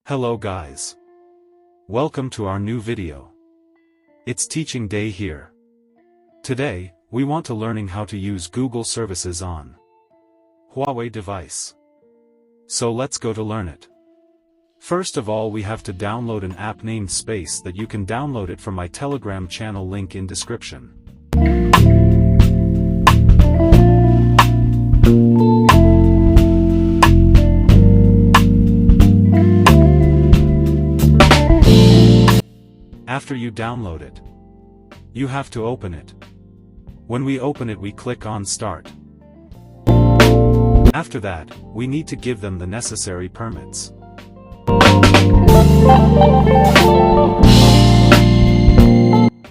Hello guys. Welcome to our new video. It's teaching day here. Today, we want to learning how to use Google services on Huawei device. So let's go to learn it. First of all, we have to download an app named Space that you can download it from my Telegram channel, link in description. After you download it, you have to open it. When we open it, we click on Start. After that, we need to give them the necessary permits.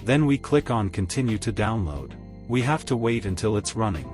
Then we click on Continue to download. We have to wait until it's running.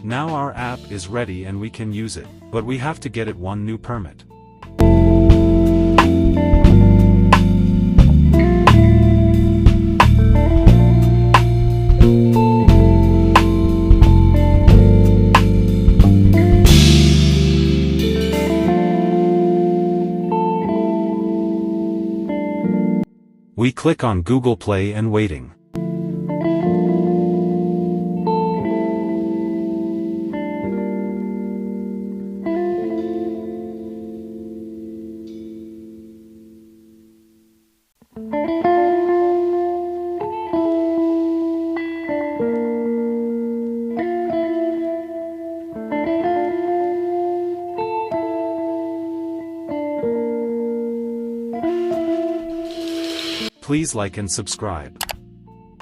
Now our app is ready and we can use it, but we have to get it one new permit. We click on Google Play and waiting. Please like and subscribe.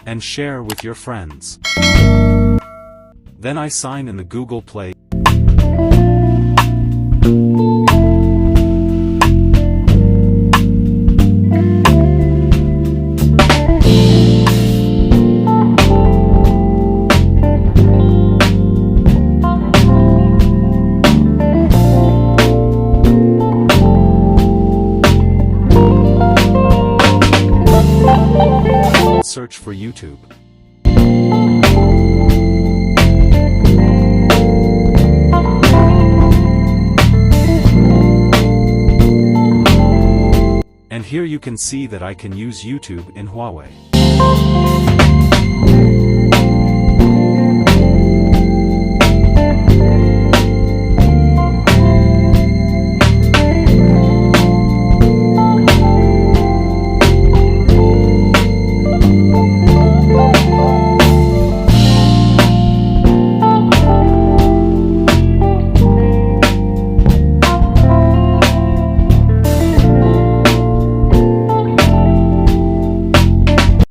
And share with your friends. Then I sign in the Google Play. for YouTube. And here you can see that I can use YouTube in Huawei.